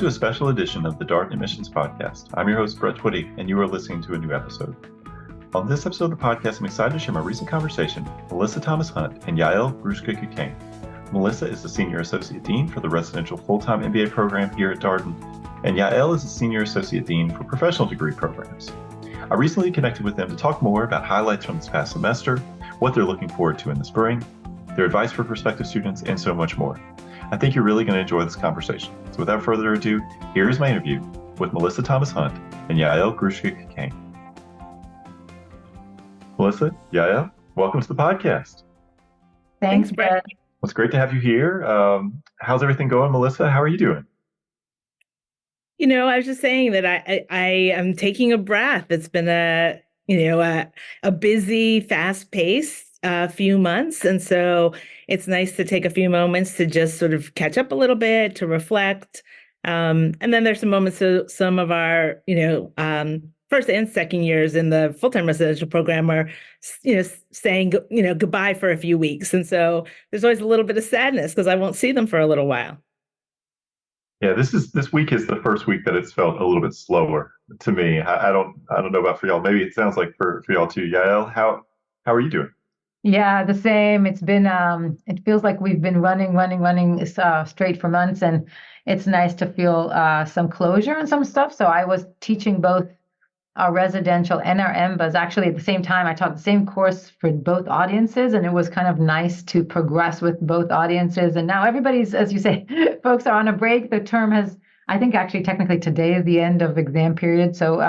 a special edition of the Darden Admissions Podcast. I'm your host, Brett Twitty, and you are listening to a new episode. On this episode of the podcast, I'm excited to share my recent conversation with Melissa Thomas Hunt and Yael Grushka-Cockayne. Melissa is the Senior Associate Dean for the Residential Full-Time MBA program here at Darden, and Yael is the Senior Associate Dean for Professional Degree programs. I recently connected with them to talk more about highlights from this past semester, what they're looking forward to in the spring, their advice for prospective students, and so much more. I think you're really going to enjoy this conversation. So without further ado, here is my interview with Melissa Thomas Hunt and Yael Grushka-Cockayne. Melissa, Yael, welcome to the podcast. Thanks, Brett. Well, it's great to have you here. How's everything going, Melissa? How are you doing? I was just saying that I am taking a breath. It's been a busy, fast-paced few months, and so it's nice to take a few moments to just sort of catch up a little bit, to reflect, and then there's some moments. So some of our first and second years in the full-time residential program are saying goodbye for a few weeks, and so there's always a little bit of sadness because I won't see them for a little while. Yeah, this week is the first week that it's felt a little bit slower to me. I don't know about for y'all. Maybe it sounds like for y'all too. Yael, how are you doing? Yeah, the same. It's been it feels like we've been running straight for months, and it's nice to feel some closure and some stuff. So I was teaching both our residential and our MBAs. Actually, at the same time, I taught the same course for both audiences, and it was kind of nice to progress with both audiences. And now everybody's, as you say, folks are on a break. The term has, I think, actually technically today is the end of exam period. So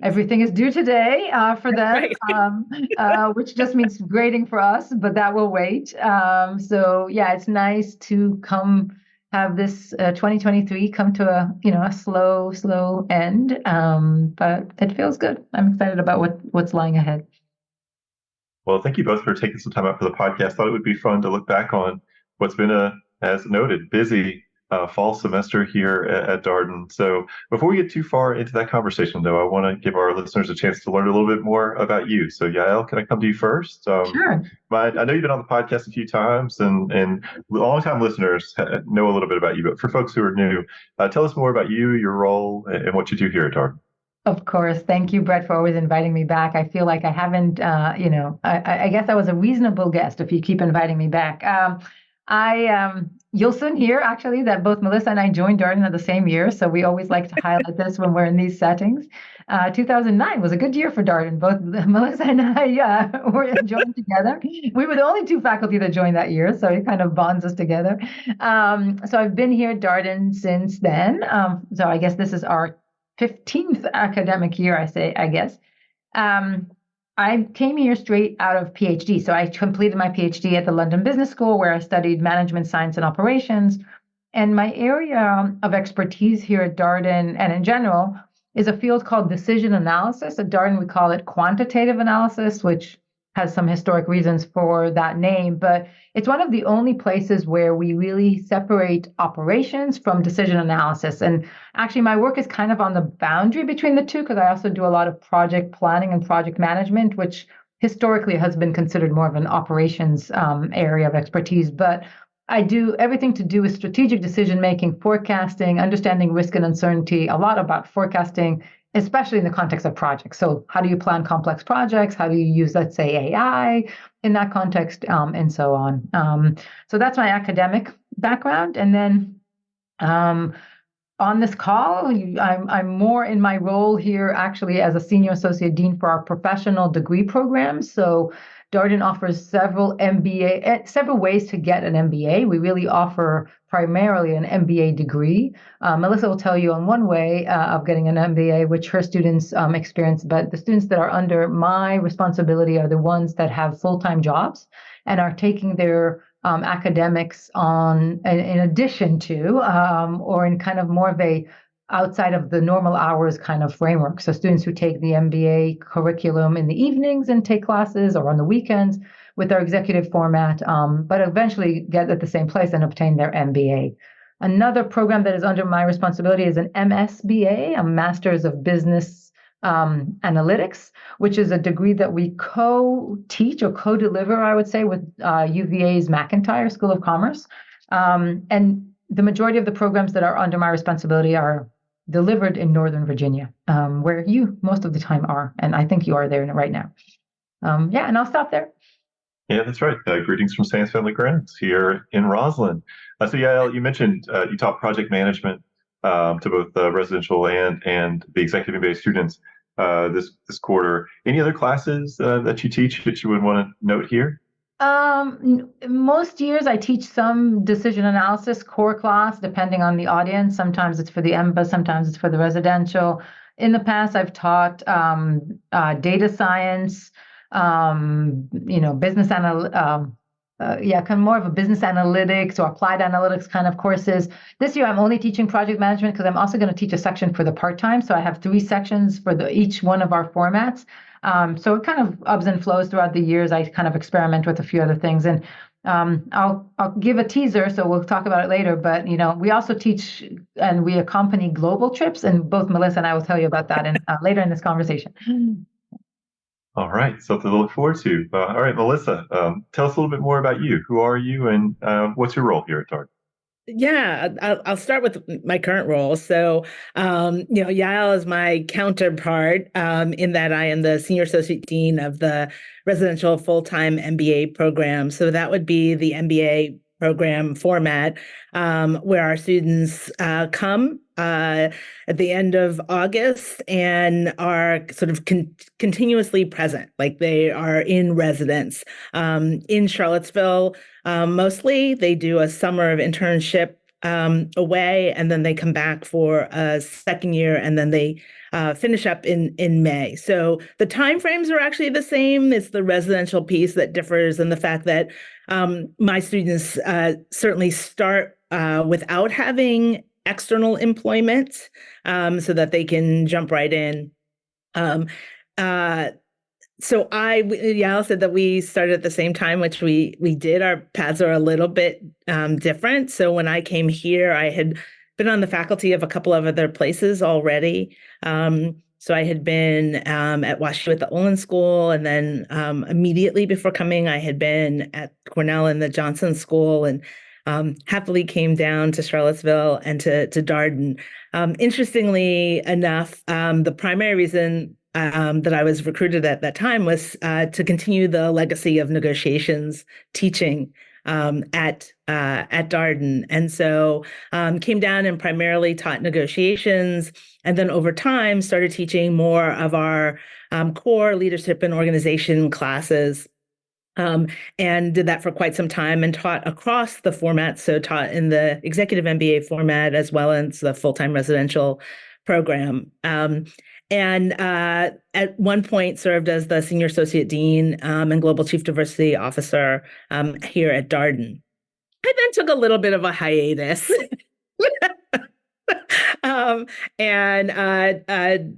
everything is due today for them, right. Which just means grading for us, but that will wait. So yeah, it's nice to have this 2023 come to a slow end, but it feels good. I'm excited about what's lying ahead. Well, thank you both for taking some time out for the podcast. Thought it would be fun to look back on what's been as noted, busy fall semester here at Darden. So before we get too far into that conversation, though, I want to give our listeners a chance to learn a little bit more about you. So Yael, can I come to you first? Sure. I know you've been on the podcast a few times, and long-time listeners know a little bit about you. But for folks who are new, tell us more about you, your role, and what you do here at Darden. Of course. Thank you, Brett, for always inviting me back. I feel like I haven't, I guess I was a reasonable guest if you keep inviting me back. You'll soon hear, actually, that both Melissa and I joined Darden at the same year, so we always like to highlight this when we're in these settings. 2009 was a good year for Darden. Both Melissa and I were joined together. We were the only two faculty that joined that year, so it kind of bonds us together. So I've been here at Darden since then. So I guess this is our 15th academic year, I guess. I came here straight out of PhD. So I completed my PhD at the London Business School, where I studied management science and operations. And my area of expertise here at Darden and in general is a field called decision analysis. At Darden, we call it quantitative analysis, which has some historic reasons for that name, but it's one of the only places where we really separate operations from decision analysis. And actually, my work is kind of on the boundary between the two, because I also do a lot of project planning and project management, which historically has been considered more of an operations area of expertise. But I do everything to do with strategic decision-making, forecasting, understanding risk and uncertainty, a lot about forecasting, especially in the context of projects. So how do you plan complex projects? How do you use, let's say, AI in that context, and so on. So that's my academic background. And then on this call, I'm more in my role here actually as a Senior Associate Dean for our professional degree program. So Darden offers several ways to get an MBA. We really offer primarily an MBA degree. Melissa will tell you on one way of getting an MBA, which her students experience, but the students that are under my responsibility are the ones that have full-time jobs and are taking their academics on in addition to, or in kind of more of a outside of the normal hours kind of framework. So students who take the MBA curriculum in the evenings and take classes, or on the weekends with our executive format, but eventually get at the same place and obtain their MBA. Another program that is under my responsibility is an MSBA, a Master's of Business Analytics, which is a degree that we co-teach or co-deliver, I would say, with UVA's McIntyre School of Commerce. And the majority of the programs that are under my responsibility are delivered in Northern Virginia, where you most of the time are, and I think you are there right now. And I'll stop there. Yeah, that's right. Greetings from Sans Family Grants here in Roslyn. So, Yael, you mentioned you taught project management to both residential and the executive MBA students this quarter. Any other classes that you teach that you would want to note here? Most years I teach some decision analysis core class, depending on the audience. Sometimes it's for the MBA, sometimes it's for the residential. In the past, I've taught data science, business kind of more of a business analytics or applied analytics kind of courses. This year, I'm only teaching project management because I'm also going to teach a section for the part-time. So I have 3 sections for each one of our formats. So it kind of ebbs and flows throughout the years. I kind of experiment with a few other things, and I'll give a teaser, so we'll talk about it later. But we also teach and we accompany global trips, and both Melissa and I will tell you about that later in this conversation. All right, something to look forward to. All right, Melissa, tell us a little bit more about you. Who are you, and what's your role here at Darden? Yeah, I'll start with my current role. So, Yael is my counterpart in that I am the Senior Associate Dean of the Residential Full-Time MBA program. So that would be the MBA program format where our students come at the end of August and are sort of continuously present, like they are in residence in Charlottesville. Mostly they do a summer of internship away, and then they come back for a second year, and then they finish up in May. So the timeframes are actually the same. It's the residential piece that differs, and the fact that my students certainly start without having external employment, so that they can jump right in. So Yael said that we started at the same time, which we did. Our paths are a little bit different. So when I came here, I had been on the faculty of a couple of other places already. So I had been at WashU at the Olin School, and then immediately before coming, I had been at Cornell in the Johnson School, and happily came down to Charlottesville and to Darden. Interestingly enough, the primary reason that I was recruited at that time was to continue the legacy of negotiations teaching at Darden. And so came down and primarily taught negotiations, and then over time started teaching more of our core leadership and organization classes. And did that for quite some time and taught across the format. So taught in the executive MBA format as well as the full-time residential program. And at one point served as the Senior Associate Dean and Global Chief Diversity Officer here at Darden. I then took a little bit of a hiatus and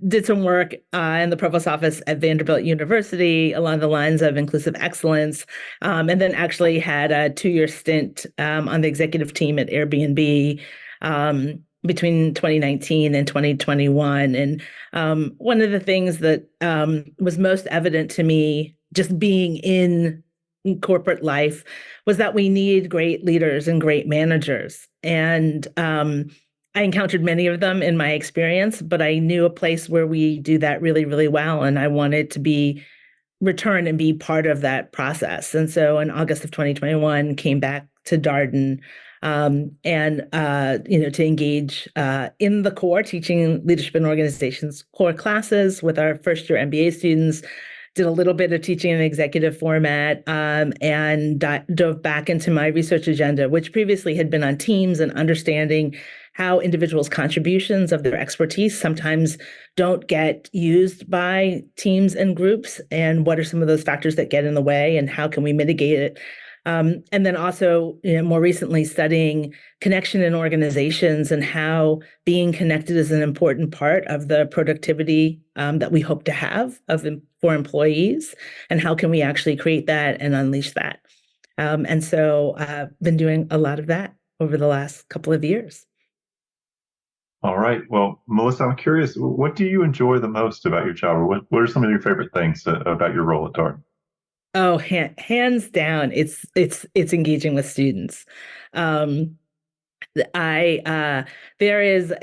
did some work in the provost office at Vanderbilt University along the lines of inclusive excellence, and then actually had a 2-year stint on the executive team at Airbnb between 2019 and 2021. And one of the things that was most evident to me just being in corporate life was that we need great leaders and great managers. And I encountered many of them in my experience, but I knew a place where we do that really, really well. And I wanted to return and be part of that process. And so in August of 2021, came back to Darden to engage in the core, teaching leadership and organizations core classes with our first year MBA students. Did a little bit of teaching in the executive format, and dove back into my research agenda, which previously had been on teams and understanding how individuals' contributions of their expertise sometimes don't get used by teams and groups, and what are some of those factors that get in the way, and how can we mitigate it. And then also, more recently studying connection in organizations and how being connected is an important part of the productivity that we hope to have for employees, and how can we actually create that and unleash that. And so I've been doing a lot of that over the last couple of years. All right. Well, Melissa, I'm curious, what do you enjoy the most about your job, or what are some of your favorite things about your role at Darden? Oh, hands down, it's engaging with students. There is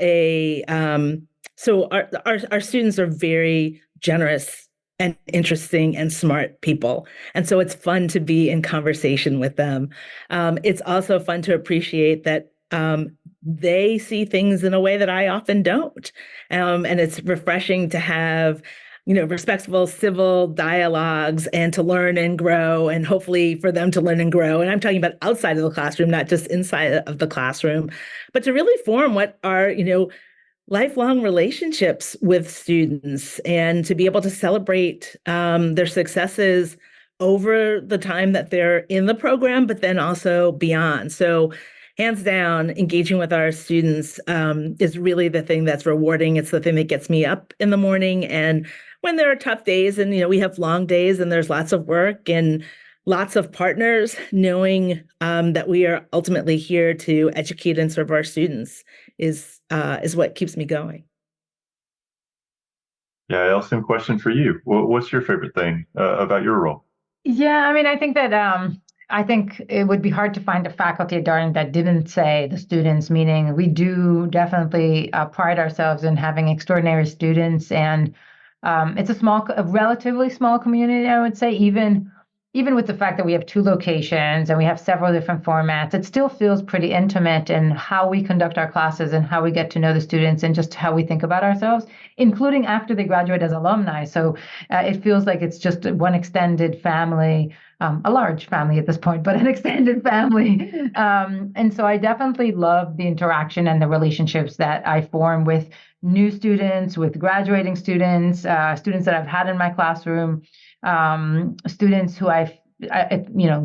so our students are very generous and interesting and smart people. And so it's fun to be in conversation with them. It's also fun to appreciate that they see things in a way that I often don't. And it's refreshing to have, respectful civil dialogues and to learn and grow, and hopefully for them to learn and grow. And I'm talking about outside of the classroom, not just inside of the classroom, but to really form what are, lifelong relationships with students and to be able to celebrate their successes over the time that they're in the program, but then also beyond. So hands down, engaging with our students is really the thing that's rewarding. It's the thing that gets me up in the morning. And when there are tough days and, we have long days and there's lots of work and lots of partners, knowing that we are ultimately here to educate and serve our students is what keeps me going. Yeah, same question for you. What's your favorite thing about your role? Yeah, I mean, I think that I think it would be hard to find a faculty at Darden that didn't say the students, meaning we do definitely pride ourselves in having extraordinary students, and it's a relatively small community, I would say, even with the fact that we have 2 locations and we have several different formats, it still feels pretty intimate in how we conduct our classes and how we get to know the students and just how we think about ourselves, including after they graduate as alumni. So it feels like it's just one extended family, a large family at this point, but an extended family. And so I definitely love the interaction and the relationships that I form with new students, with graduating students, students that I've had in my classroom, students who I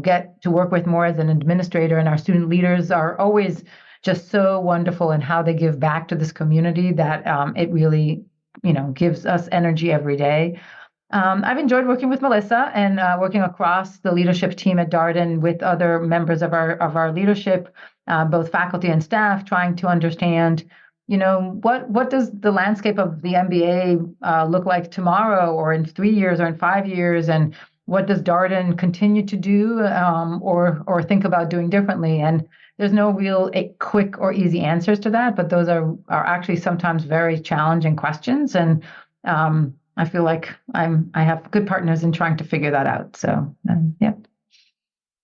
get to work with more as an administrator, and our student leaders are always just so wonderful in how they give back to this community that it really gives us energy every day. I've enjoyed working with Melissa and working across the leadership team at Darden with other members of our leadership, both faculty and staff, trying to understand what does the landscape of the MBA look like tomorrow or in 3 years or in 5 years, and what does Darden continue to do or think about doing differently? And there's no real quick or easy answers to that, but those are actually sometimes very challenging questions, and I feel like I have good partners in trying to figure that out. So yeah.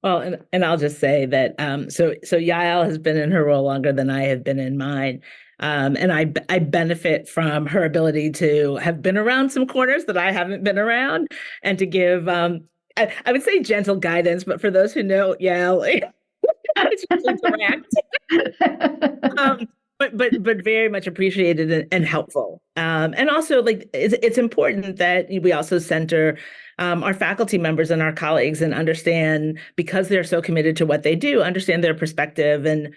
Well, and I'll just say that so Yael has been in her role longer than I have been in mine. And I benefit from her ability to have been around some corners that I haven't been around, and to give I would say gentle guidance, but for those who know Yael, it's usually direct. But very much appreciated and helpful. And also, like, it's important that we also center our faculty members and our colleagues and understand, because they're so committed to what they do, understand their perspective and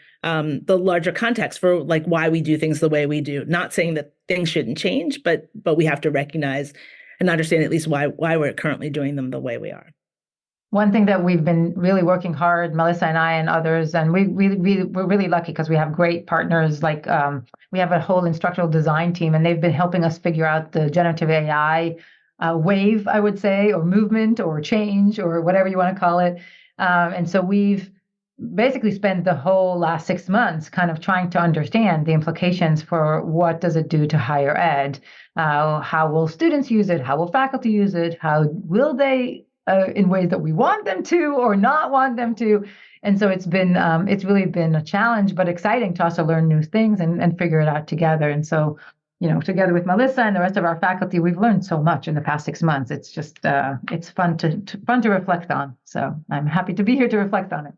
the larger context for like why we do things the way we do. Not saying that things shouldn't change, but we have to recognize and understand at least why we're currently doing them the way we are. One thing that we've been really working hard, Melissa and I and others, and we're really lucky because we have great partners. Like we have a whole instructional design team, and they've been helping us figure out the generative AI wave, I would say, or movement or change or whatever you want to call it. And so we've basically spent the whole last 6 months kind of trying to understand the implications for what does it do to higher ed? How will students use it? How will faculty use it? How will they in ways that we want them to or not want them to? And so it's really been a challenge, but exciting to also learn new things and figure it out together. And so, together with Melissa and the rest of our faculty, we've learned so much in the past 6 months. It's just, it's fun to reflect on. So I'm happy to be here to reflect on it.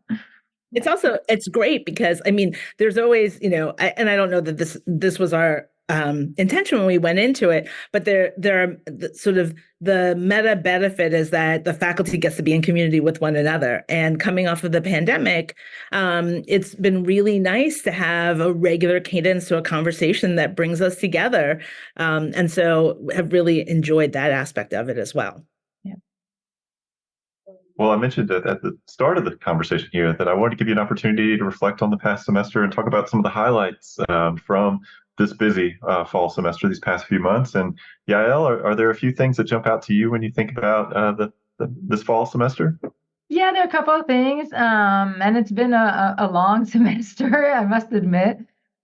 It's great because, I mean, there's always, and I don't know that this was our intention when we went into it, but there are sort of the meta benefit is that the faculty gets to be in community with one another. And coming off of the pandemic, it's been really nice to have a regular cadence to a conversation that brings us together. And so have really enjoyed that aspect of it as well. Well, I mentioned at the start of the conversation here that I wanted to give you an opportunity to reflect on the past semester and talk about some of the highlights from this busy fall semester, these past few months. And Yael, are there a few things that jump out to you when you think about this fall semester? Yeah, Yeah, there are a couple of things, and it's been a long semester, I must admit.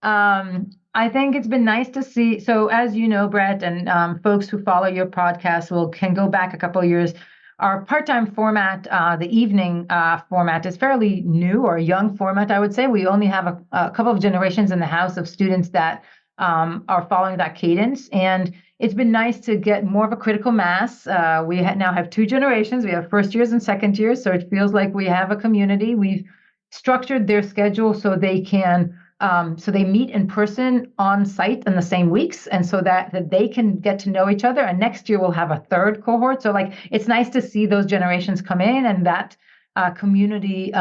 I think it's been nice to see. So, as you know, Brett, and folks who follow your podcast can go back a couple of years. Our part-time format, the evening format, is fairly new or a young format, I would say. We only have a couple of generations in the house of students that are following that cadence, and it's been nice to get more of a critical mass. We now have two generations. We have first years and second years, so it feels like we have a community. We've structured their schedule so they can so they meet in person on site in the same weeks, and so that they can get to know each other. And next year we'll have a third cohort. So like it's nice to see those generations come in and that community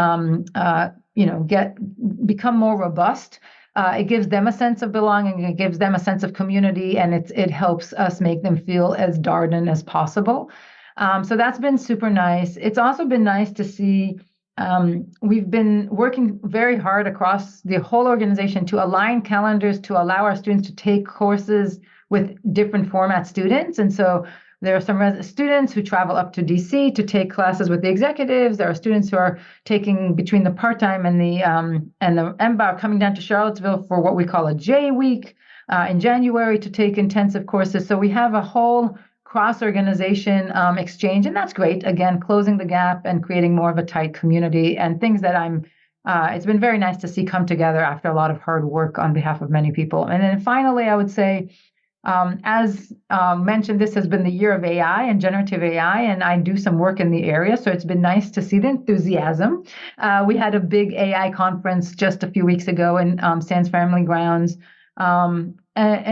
become more robust. It gives them a sense of belonging. It gives them a sense of community, and it helps us make them feel as Darden as possible. So that's been super nice. It's also been nice to see. We've been working very hard across the whole organization to align calendars to allow our students to take courses with different format students. And so there are some students who travel up to DC to take classes with the executives. There are students who are taking between the part-time and the MBA coming down to Charlottesville for what we call a J week in January to take intensive courses. So we have a whole cross-organization exchange, and that's great. Again, closing the gap and creating more of a tight community and things that it's been very nice to see come together after a lot of hard work on behalf of many people. And then finally, I would say, as mentioned, this has been the year of AI and generative AI, and I do some work in the area, so it's been nice to see the enthusiasm. We had a big AI conference just a few weeks ago in Sands Family Grounds, and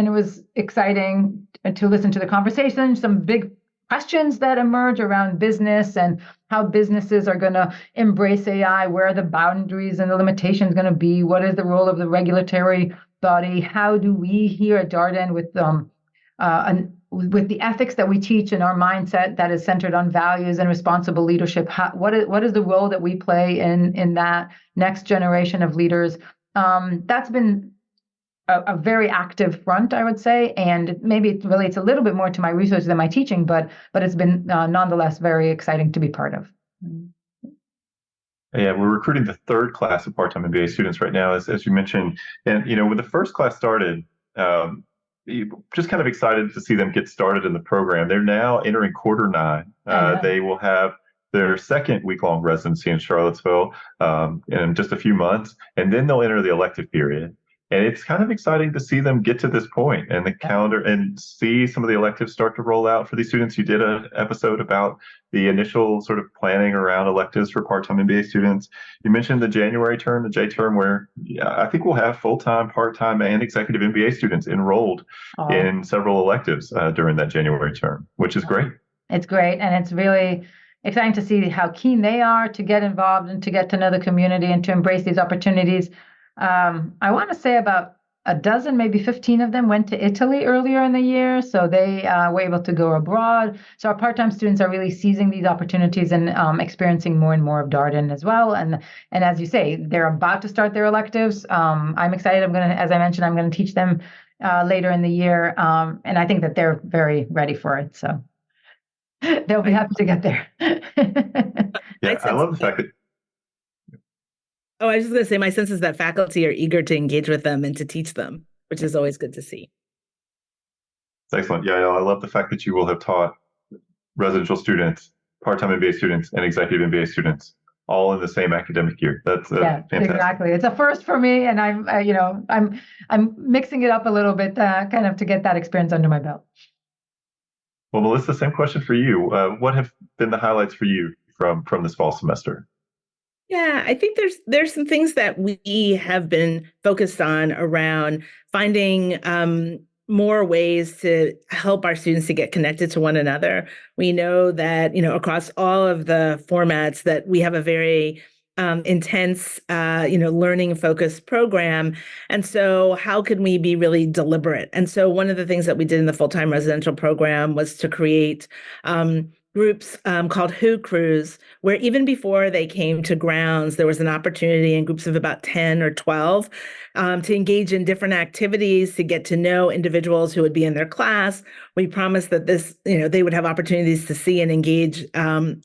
it was exciting to listen to the conversation, some big questions that emerge around business and how businesses are going to embrace AI, where are the boundaries and the limitations going to be, what is the role of the regulatory body, how do we here at Darden with the ethics that we teach and our mindset that is centered on values and responsible leadership, what is the role that we play in that next generation of leaders? That's been a very active front, I would say, and maybe it relates a little bit more to my research than my teaching, but it's been nonetheless very exciting to be part of. Yeah, we're recruiting the third class of part-time MBA students right now, as you mentioned. And when the first class started, just kind of excited to see them get started in the program. They're now entering quarter 9. They will have their second week-long residency in Charlottesville in just a few months, and then they'll enter the elective period. And it's kind of exciting to see them get to this point and the calendar and see some of the electives start to roll out for these students. You did an episode about the initial sort of planning around electives for part-time MBA students. You mentioned the January term, the J term, where I think we'll have full-time, part-time, and executive MBA students enrolled in several electives during that January term, which is great. It's great. And it's really exciting to see how keen they are to get involved and to get to know the community and to embrace these opportunities. I want to say about a dozen, maybe 15 of them went to Italy earlier in the year, so they were able to go abroad. So our part-time students are really seizing these opportunities and experiencing more and more of Darden as well. And as you say, they're about to start their electives. I'm excited. As I mentioned, I'm going to teach them later in the year, and I think that they're very ready for it. So they'll be happy to get there. Yeah, I love the fact that. Oh, I was just going to say, my sense is that faculty are eager to engage with them and to teach them, which is always good to see. It's excellent. Yeah, I love the fact that you will have taught residential students, part-time MBA students, and executive MBA students all in the same academic year. That's fantastic. Exactly. It's a first for me, and I'm mixing it up a little bit, kind of to get that experience under my belt. Well, Melissa, same question for you. What have been the highlights for you from this fall semester? Yeah, I think there's some things that we have been focused on around finding more ways to help our students to get connected to one another. We know that, across all of the formats that we have a very intense, learning focused program. And so how can we be really deliberate? And so one of the things that we did in the full-time residential program was to create groups called Who Crews, where even before they came to grounds, there was an opportunity in groups of about 10 or 12 to engage in different activities, to get to know individuals who would be in their class. We promised that they would have opportunities to see and engage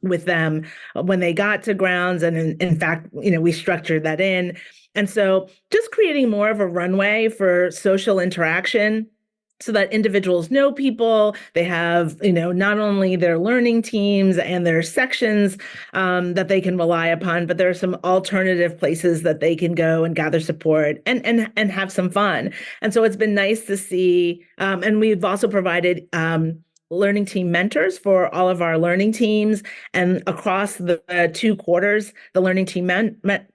with them when they got to grounds. And in fact, we structured that in. And so just creating more of a runway for social interaction, so that individuals know people. They have, not only their learning teams and their sections that they can rely upon, but there are some alternative places that they can go and gather support and have some fun. And so it's been nice to see, and we've also provided learning team mentors for all of our learning teams, and across the 2 quarters, the learning team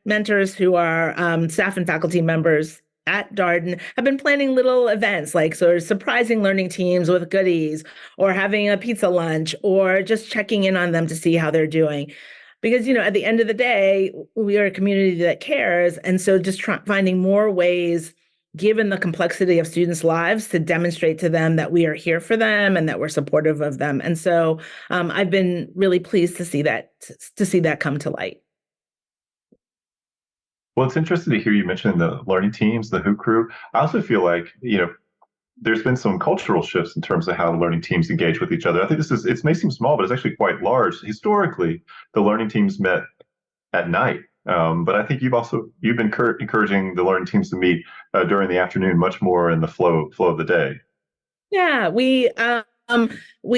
mentors, who are staff and faculty members at Darden, have been planning little events, like sort of surprising learning teams with goodies, or having a pizza lunch, or just checking in on them to see how they're doing. Because, at the end of the day, we are a community that cares. And so just finding more ways, given the complexity of students' lives, to demonstrate to them that we are here for them and that we're supportive of them. And so I've been really pleased to see that come to light. Well, it's interesting to hear you mention the learning teams, the Who Crew. I also feel like, there's been some cultural shifts in terms of how learning teams engage with each other. I think it may seem small, but it's actually quite large. Historically, the learning teams met at night. But I think you've been encouraging the learning teams to meet during the afternoon, much more in the flow of the day. Yeah,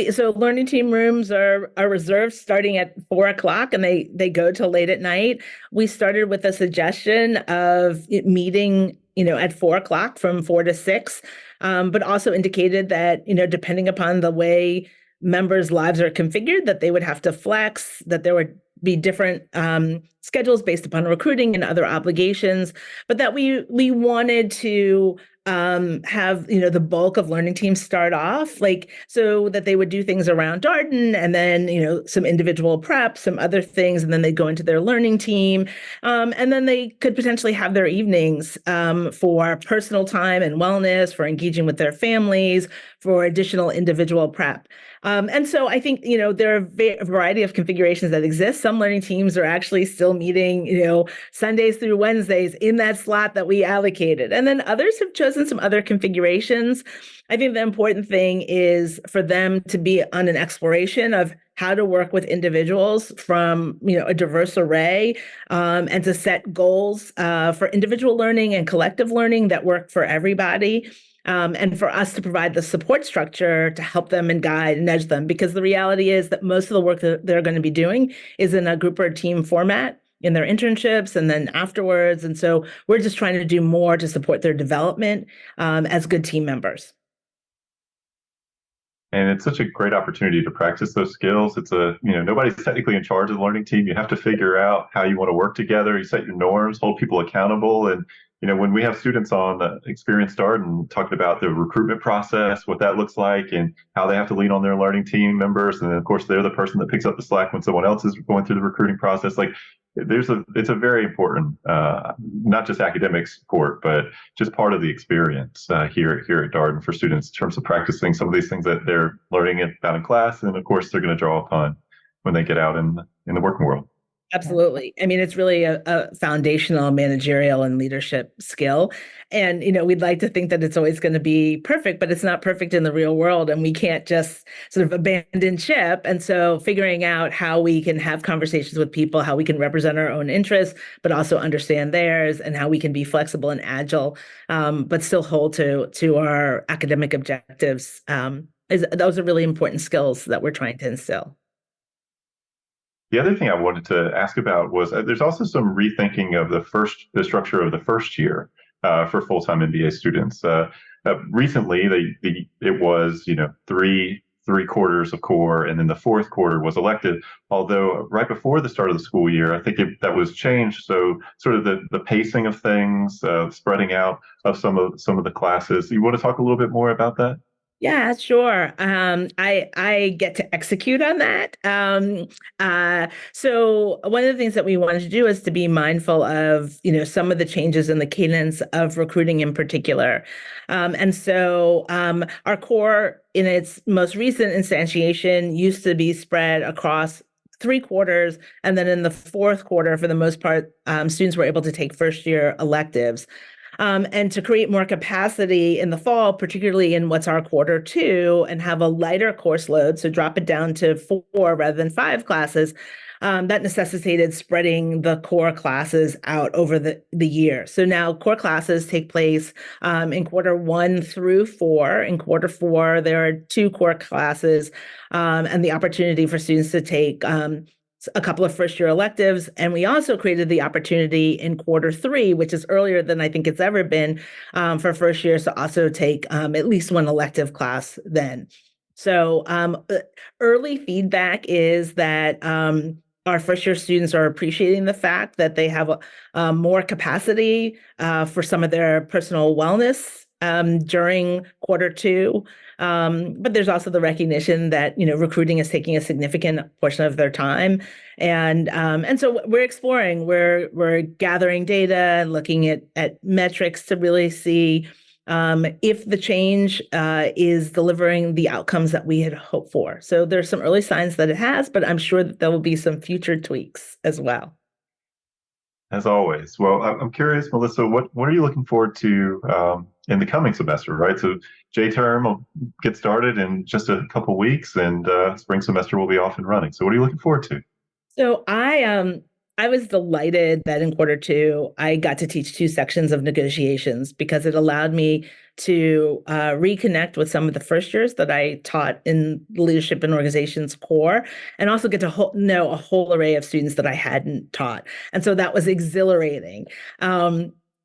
so learning team rooms are reserved starting at 4:00, and they go till late at night. We started with a suggestion of meeting, at 4:00 from 4 to 6, but also indicated that, depending upon the way members' lives are configured, that they would have to flex, that there would be different schedules based upon recruiting and other obligations, but that we wanted to have, the bulk of learning teams start off, so that they would do things around Darden, and then, some individual prep, some other things, and then they go into their learning team. And then they could potentially have their evenings for personal time and wellness, for engaging with their families, for additional individual prep. And so I think, there are a variety of configurations that exist. Some learning teams are actually still meeting, Sundays through Wednesdays in that slot that we allocated. And then others have chosen some other configurations. I think the important thing is for them to be on an exploration of how to work with individuals from, a diverse array, and to set goals for individual learning and collective learning that work for everybody. And for us to provide the support structure to help them and guide and nudge them, because the reality is that most of the work that they're going to be doing is in a group or team format in their internships and then afterwards. And so we're just trying to do more to support their development as good team members. And it's such a great opportunity to practice those skills. It's nobody's technically in charge of the learning team. You have to figure out how you want to work together. You set your norms, hold people accountable. And, when we have students on Experience Darden talking about the recruitment process, what that looks like, and how they have to lean on their learning team members. And then, of course, they're the person that picks up the slack when someone else is going through the recruiting process. It's a very important, not just academic support, but just part of the experience here at Darden for students in terms of practicing some of these things that they're learning about in class. And of course, they're going to draw upon when they get out in the working world. Absolutely. I mean, it's really a foundational managerial and leadership skill. And, we'd like to think that it's always going to be perfect, but it's not perfect in the real world. And we can't just sort of abandon ship. And so figuring out how we can have conversations with people, how we can represent our own interests, but also understand theirs, and how we can be flexible and agile, but still hold to our academic objectives. Those are really important skills that we're trying to instill. The other thing I wanted to ask about was there's also some rethinking of the structure of the first year for full-time MBA students. Recently, it was three quarters of core, and then the fourth quarter was elective. Although right before the start of the school year, I think that was changed. So sort of the pacing of things, spreading out of some of the classes. You want to talk a little bit more about that? Yeah, sure. I get to execute on that. So one of the things that we wanted to do is to be mindful of, some of the changes in the cadence of recruiting in particular. And so our core in its most recent instantiation used to be spread across 3 quarters. And then in the fourth quarter, for the most part, students were able to take first year electives. And to create more capacity in the fall, particularly in what's our quarter two, and have a lighter course load, so drop it down to 4 rather than 5 classes, that necessitated spreading the core classes out over the year. So now core classes take place in quarter 1 through 4. In quarter 4, there are 2 core classes and the opportunity for students to take a couple of first year electives. And we also created the opportunity in quarter 3, which is earlier than I think it's ever been, for first years to also take at least one elective class then. So early feedback is that our first year students are appreciating the fact that they have more capacity for some of their personal wellness during quarter 2. But there's also the recognition that, recruiting is taking a significant portion of their time. And so we're exploring, we're gathering data and looking at metrics to really see if the change is delivering the outcomes that we had hoped for. So there's some early signs that it has, but I'm sure that there will be some future tweaks as well. As always. Well, I'm curious, Melissa, what are you looking forward to in the coming semester, right? So J-term will get started in just a couple weeks, and spring semester will be off and running. So what are you looking forward to? So I was delighted that in quarter 2 I got to teach 2 sections of negotiations because it allowed me to reconnect with some of the first years that I taught in leadership and organizations core, and also get to know a whole array of students that I hadn't taught. And so that was exhilarating.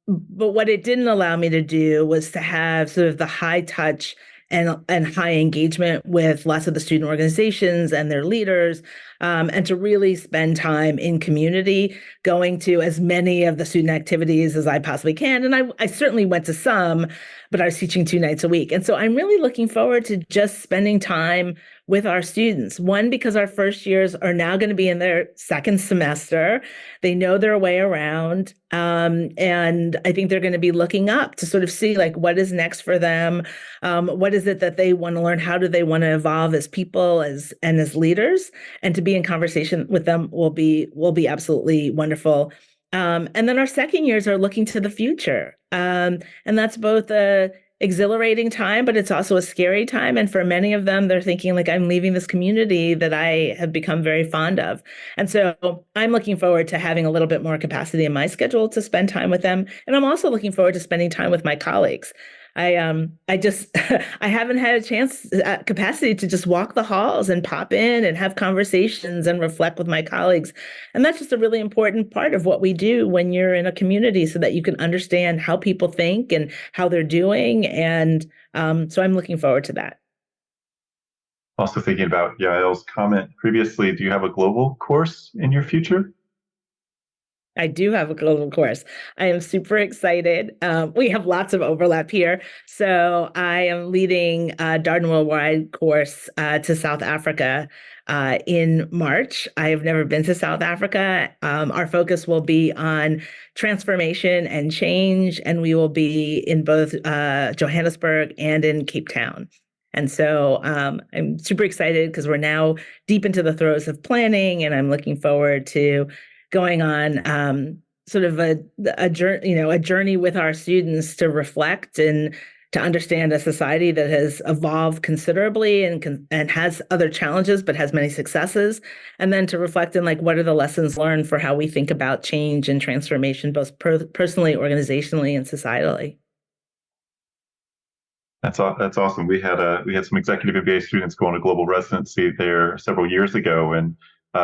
But what it didn't allow me to do was to have sort of the high touch and high engagement with lots of the student organizations and their leaders, and to really spend time in community, going to as many of the student activities as I possibly can. And I certainly went to some, but I was teaching 2 nights a week. And so I'm really looking forward to just spending time with our students. One, because our first years are now going to be in their second semester. They know their way around. And I think they're going to be looking up to sort of see like what is next for them. What is it that they want to learn? How do they want to evolve as people, as leaders? And to be in conversation with them will be absolutely wonderful. And then our second years are looking to the future. And that's both a exhilarating time, but it's also a scary time. And for many of them, they're thinking like, I'm leaving this community that I have become very fond of. And so I'm looking forward to having a little bit more capacity in my schedule to spend time with them. And I'm also looking forward to spending time with my colleagues. I just I haven't had a chance capacity to just walk the halls and pop in and have conversations and reflect with my colleagues. And that's just a really important part of what we do when you're in a community, so that you can understand how people think and how they're doing. And so I'm looking forward to that. Also thinking about Yael's comment previously, do you have a global course in your future? I do have a global course. I am super excited. We have lots of overlap here. So I am leading a Darden Worldwide course to South Africa in March. I have never been to South Africa. Our focus will be on transformation and change, and we will be in both Johannesburg and in Cape Town. And so I'm super excited because we're now deep into the throes of planning, and I'm looking forward to going on sort of a journey with our students to reflect and to understand a society that has evolved considerably and has other challenges, but has many successes. And then to reflect in like, what are the lessons learned for how we think about change and transformation, both personally, organizationally, and societally. That's awesome. We had some executive MBA students going to global residency there several years ago, and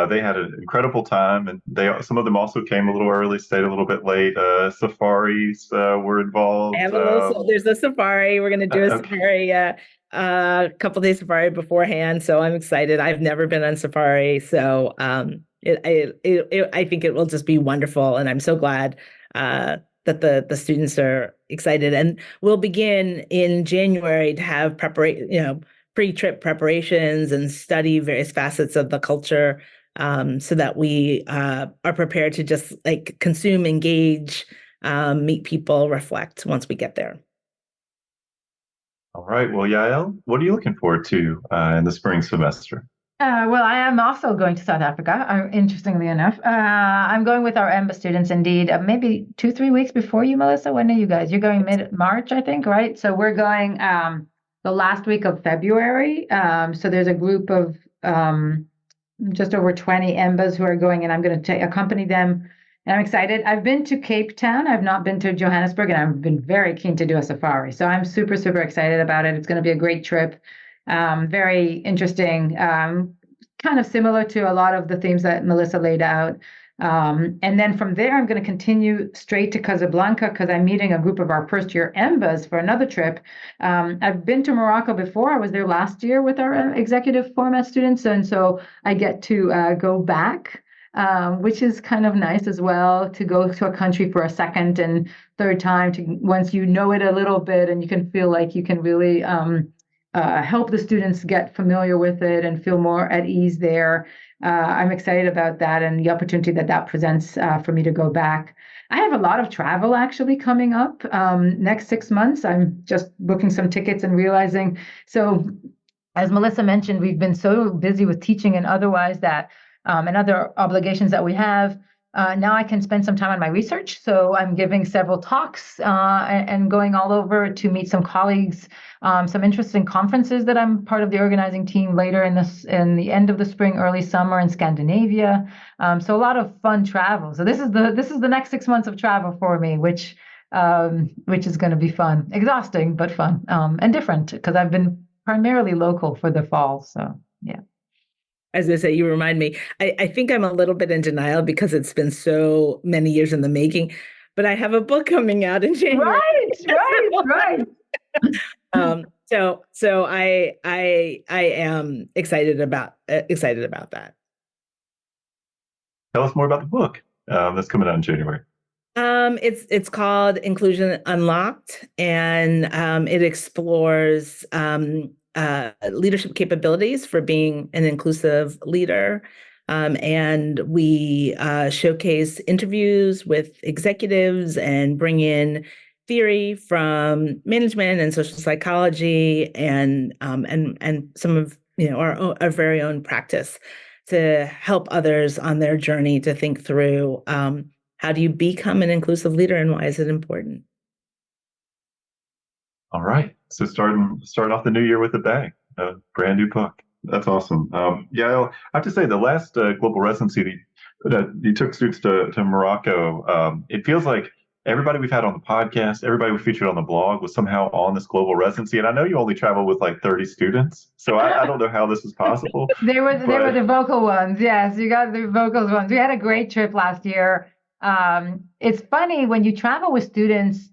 they had an incredible time. And some of them also came a little early, stayed a little bit late. Safaris were involved. There's a safari. We're going to do a safari, a couple days safari beforehand. So I'm excited. I've never been on safari, so I think it will just be wonderful, and I'm so glad that the students are excited. And we'll begin in January to have pre-trip preparations and study various facets of the culture, so that we are prepared to just like consume, engage, meet people, reflect once we get there. All right. Well, Yael, what are you looking forward to in the spring semester? Well, I am also going to South Africa, interestingly enough. I'm going with our EMBA students, indeed, maybe 2-3 weeks before you, Melissa. When are you guys? You're going mid-March, I think, right? So we're going the last week of February. So there's a group of just over 20 EMBAs who are going, and I'm going to accompany them. And I'm excited. I've been to Cape Town. I've not been to Johannesburg, and I've been very keen to do a safari. So I'm super, super excited about it. It's going to be a great trip. Very interesting, kind of similar to a lot of the themes that Melissa laid out. And then from there, I'm going to continue straight to Casablanca because I'm meeting a group of our first year EMBAs for another trip. I've been to Morocco before. I was there last year with our executive format students. And so I get to go back, which is kind of nice as well, to go to a country for a second and third time, to once you know it a little bit and you can feel like you can really help the students get familiar with it and feel more at ease there. I'm excited about that and the opportunity that presents for me to go back. I have a lot of travel actually coming up next 6 months. I'm just booking some tickets and realizing. So as Melissa mentioned, we've been so busy with teaching and otherwise that and other obligations that we have. Now I can spend some time on my research. So I'm giving several talks and going all over to meet some colleagues, some interesting conferences that I'm part of the organizing team later in the end of the spring, early summer in Scandinavia. So a lot of fun travel. So this is the next 6 months of travel for me, which is going to be fun, exhausting, but fun and different because I've been primarily local for the fall. So yeah. As I say, you remind me, I think I'm a little bit in denial because it's been so many years in the making, but I have a book coming out in January. Right. So I am excited about that. Tell us more about the book that's coming out in January. It's called Inclusion Unlocked, and it explores leadership capabilities for being an inclusive leader. And we showcase interviews with executives and bring in theory from management and social psychology and some of our very own practice to help others on their journey to think through how do you become an inclusive leader and why is it important? All right. So starting off the new year with a bang, a brand new book. That's awesome. Yeah, I have to say the last global residency that you took students to Morocco, it feels like everybody we've had on the podcast, everybody we featured on the blog was somehow on this global residency. And I know you only travel with like 30 students, so I don't know how this is possible. They were the vocal ones. Yes, you got the vocals ones. We had a great trip last year. It's funny when you travel with students,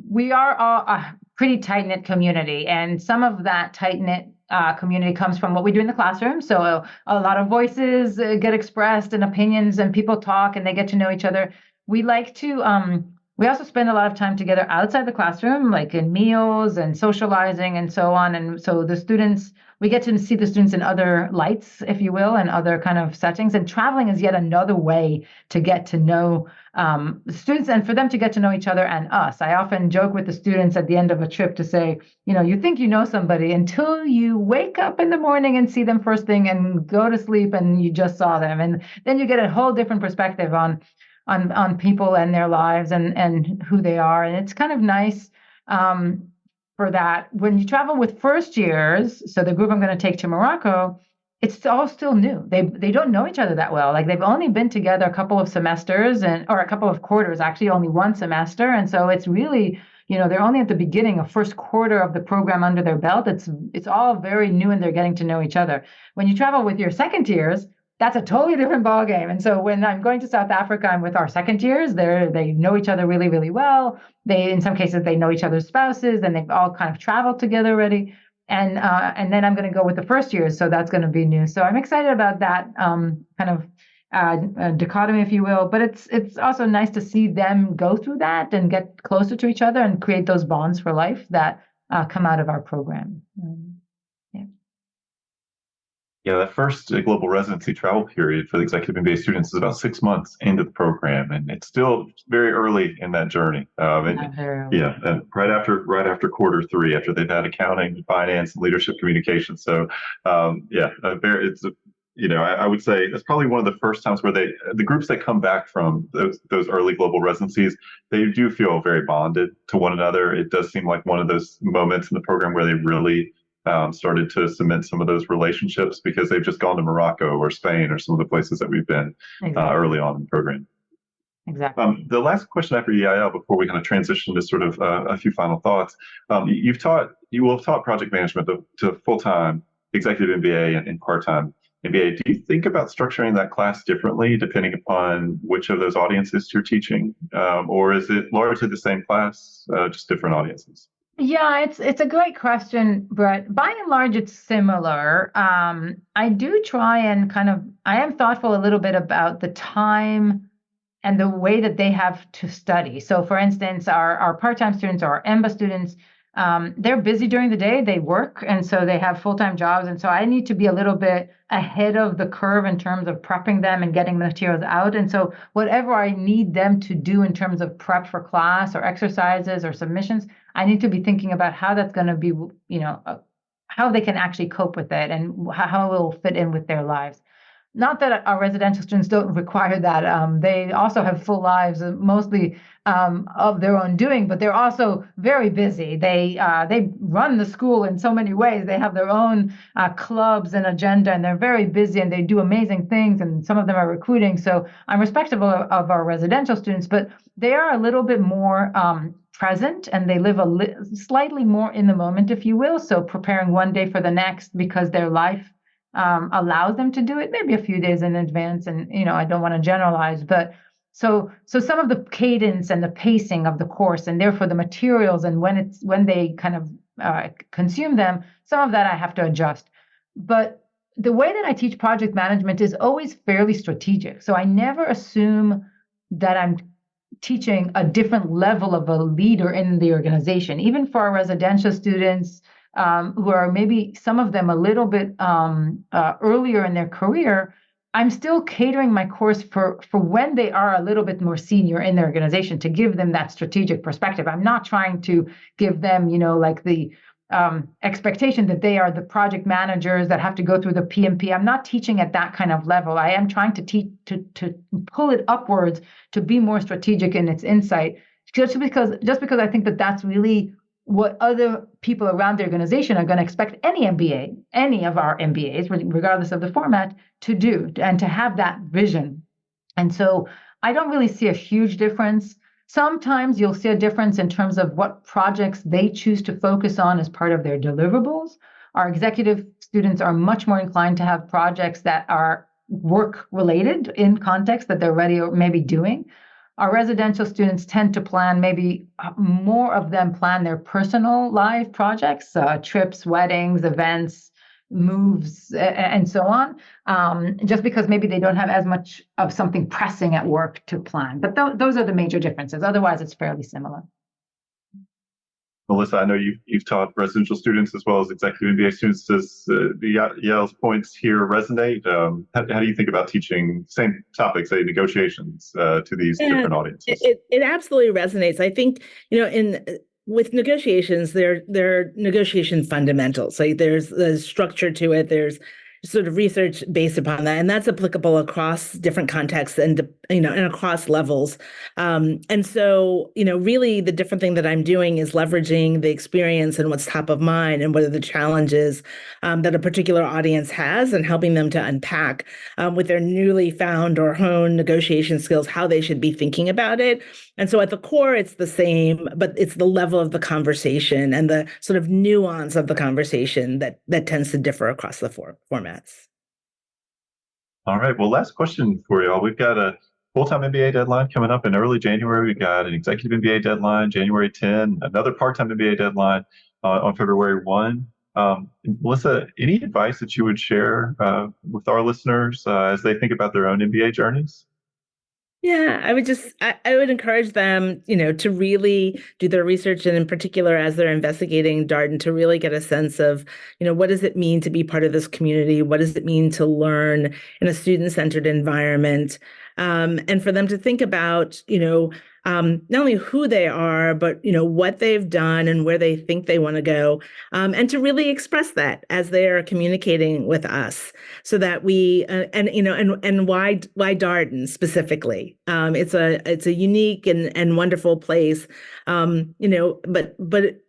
we are all a pretty tight-knit community, and some of that tight-knit community comes from what we do in the classroom. So a lot of voices get expressed and opinions and people talk and they get to know each other. We like to, we also spend a lot of time together outside the classroom, like in meals and socializing and so on. And so we get to see the students in other lights, if you will, and other kind of settings. And traveling is yet another way to get to know the students and for them to get to know each other and us. I often joke with the students at the end of a trip to say, you think you know somebody until you wake up in the morning and see them first thing and go to sleep and you just saw them. And then you get a whole different perspective on people and their lives and who they are. And it's kind of nice for that. When you travel with first years, so the group I'm going to take to Morocco, it's all still new. They don't know each other that well. Like they've only been together a couple of semesters or a couple of quarters, actually only one semester. And so it's really, they're only at the beginning, a first quarter of the program under their belt. It's all very new and they're getting to know each other. When you travel with your second years, that's a totally different ballgame. And so when I'm going to South Africa, I'm with our second years. They know each other really, really well. In some cases, they know each other's spouses, and they've all kind of traveled together already. And then I'm going to go with the first years, so that's going to be new. So I'm excited about that kind of dichotomy, if you will. But it's also nice to see them go through that and get closer to each other and create those bonds for life that come out of our program. Yeah, that first global residency travel period for the executive MBA students is about 6 months into the program, and it's still very early in that journey. And right after quarter three, after they've had accounting, finance, and leadership communication. So, I would say that's probably one of the first times where the groups that come back from those early global residencies, they do feel very bonded to one another. It does seem like one of those moments in the program where they really started to cement some of those relationships because they've just gone to Morocco or Spain or some of the places that we've been early on in the program. Exactly. The last question I have for Yael before we kind of transition to sort of a few final thoughts. You will have taught project management to full-time executive MBA and part-time MBA. Do you think about structuring that class differently depending upon which of those audiences you're teaching? Or is it largely the same class, just different audiences? Yeah, it's a great question, Brett. By and large, it's similar. I do try and I am thoughtful a little bit about the time and the way that they have to study. So, for instance, our part-time students or our EMBA students, they're busy during the day, they work, and so they have full-time jobs. And so I need to be a little bit ahead of the curve in terms of prepping them and getting the materials out. And so whatever I need them to do in terms of prep for class or exercises or submissions, I need to be thinking about how that's going to be, how they can actually cope with it and how it will fit in with their lives. Not that our residential students don't require that. They also have full lives, mostly of their own doing, but they're also very busy. They run the school in so many ways. They have their own clubs and agenda, and they're very busy, and they do amazing things, and some of them are recruiting. So I'm respectful of our residential students, but they are a little bit more present, and they live slightly more in the moment, if you will. So preparing one day for the next because their life allows them to do it maybe a few days in advance. And, I don't want to generalize, but so some of the cadence and the pacing of the course and therefore the materials and when they kind of consume them, some of that I have to adjust. But the way that I teach project management is always fairly strategic. So I never assume that I'm teaching a different level of a leader in the organization. Even for our residential students, who are maybe some of them a little bit earlier in their career, I'm still catering my course for when they are a little bit more senior in their organization to give them that strategic perspective. I'm not trying to give them, like the expectation that they are the project managers that have to go through the PMP. I'm not teaching at that kind of level. I am trying to teach to pull it upwards to be more strategic in its insight, just because I think that that's really what other people around the organization are going to expect any MBA, any of our MBAs, regardless of the format, to do and to have that vision. And so I don't really see a huge difference. Sometimes you'll see a difference in terms of what projects they choose to focus on as part of their deliverables. Our executive students are much more inclined to have projects that are work related in context that they're already maybe doing. Our residential students tend to plan, maybe more of them plan their personal life projects, trips, weddings, events, moves, and so on, just because maybe they don't have as much of something pressing at work to plan. But those are the major differences. Otherwise, it's fairly similar. Melissa, I know you've taught residential students as well as executive MBA students. Does Yael's points here resonate? How do you think about teaching same topics, say negotiations, to these different audiences? It absolutely resonates. I think with negotiations, there are negotiation fundamentals. Like there's the structure to it. There's sort of research based upon that, and that's applicable across different contexts and and across levels. And so really the different thing that I'm doing is leveraging the experience and what's top of mind and what are the challenges that a particular audience has, and helping them to unpack with their newly found or honed negotiation skills how they should be thinking about it. And so at the core, it's the same, but it's the level of the conversation and the sort of nuance of the conversation that tends to differ across the formats. All right. Well, last question for y'all. We've got a full-time MBA deadline coming up in early January. We've got an executive MBA deadline, January 10, another part-time MBA deadline on February 1. Melissa, any advice that you would share with our listeners as they think about their own MBA journeys? Yeah, I would encourage them, to really do their research, and in particular, as they're investigating Darden, to really get a sense of, what does it mean to be part of this community? What does it mean to learn in a student-centered environment? And for them to think about, not only who they are, but, what they've done and where they think they want to go, and to really express that as they are communicating with us, so that we and why Darden specifically. It's a unique and wonderful place, but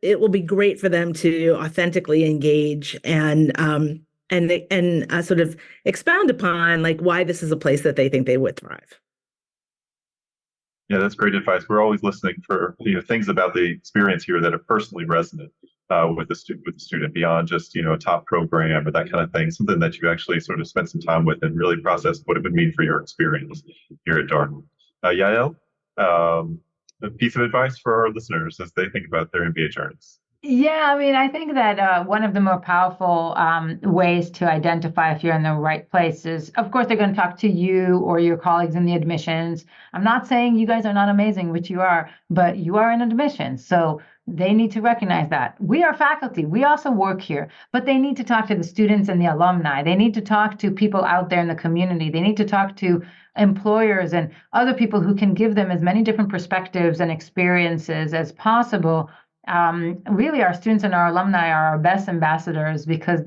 it will be great for them to authentically engage and sort of expound upon like why this is a place that they think they would thrive. Yeah, that's great advice. We're always listening for things about the experience here that are personally resonant with the student beyond just a top program or that kind of thing. Something that you actually sort of spent some time with and really process what it would mean for your experience here at Darden. Yael, a piece of advice for our listeners as they think about their MBA journeys. Yeah, I mean, I think that one of the more powerful ways to identify if you're in the right place is, of course, they're going to talk to you or your colleagues in the admissions. I'm not saying you guys are not amazing, which you are, but you are in admissions. So they need to recognize that. We are faculty. We also work here, but they need to talk to the students and the alumni. They need to talk to people out there in the community. They need to talk to employers and other people who can give them as many different perspectives and experiences as possible. Really, our students and our alumni are our best ambassadors, because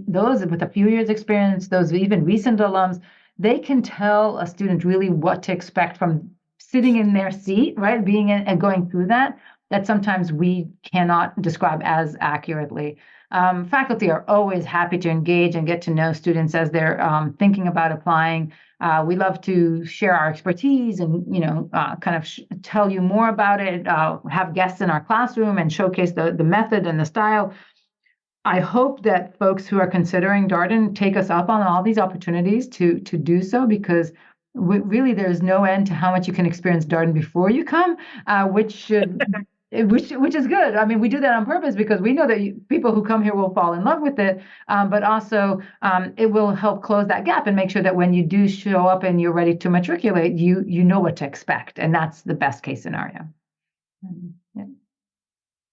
those with a few years experience, those even recent alums, they can tell a student really what to expect from sitting in their seat, right? Being in and going through that sometimes we cannot describe as accurately. Faculty are always happy to engage and get to know students as they're thinking about applying. We love to share our expertise and, kind of tell you more about it, have guests in our classroom and showcase the method and the style. I hope that folks who are considering Darden take us up on all these opportunities to do so, because really there's no end to how much you can experience Darden before you come, which is good. I mean, we do that on purpose because we know that people who come here will fall in love with it, but also it will help close that gap and make sure that when you do show up and you're ready to matriculate, you know what to expect, and that's the best case scenario. Yeah.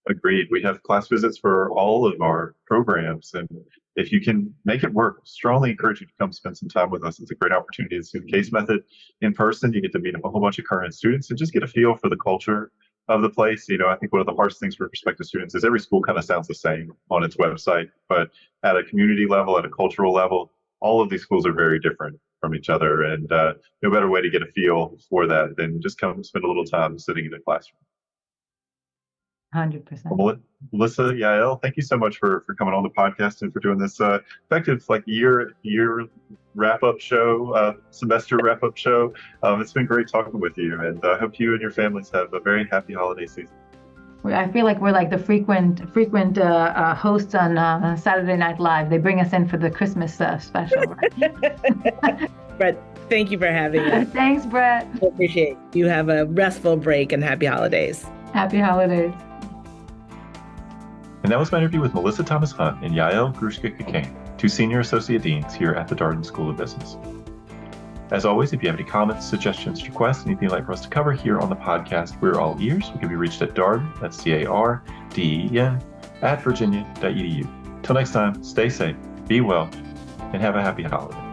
Agreed. We have class visits for all of our programs, and if you can make it work, strongly encourage you to come spend some time with us. It's a great opportunity to see the case method in person. You get to meet a whole bunch of current students and just get a feel for the culture of the place. I think one of the hardest things for prospective students is every school kind of sounds the same on its website, but at a community level, at a cultural level, all of these schools are very different from each other, and no better way to get a feel for that than just come spend a little time sitting in a classroom. 100%. Well, Melissa, Yael, thank you so much for coming on the podcast and for doing this effective year wrap-up show, semester wrap-up show. It's been great talking with you, and I hope you and your families have a very happy holiday season. I feel like we're like the frequent hosts on Saturday Night Live. They bring us in for the Christmas special. Brett, thank you for having us. Thanks, Brett. I appreciate it. You have a restful break and happy holidays. Happy holidays. And that was my interview with Melissa Thomas Hunt and Yael Grushka-Cockayne, two senior associate deans here at the Darden School of Business. As always, if you have any comments, suggestions, requests, anything you'd like for us to cover here on the podcast, we're all ears. We can be reached at Darden, that's Darden, @virginia.edu. Till next time, stay safe, be well, and have a happy holiday.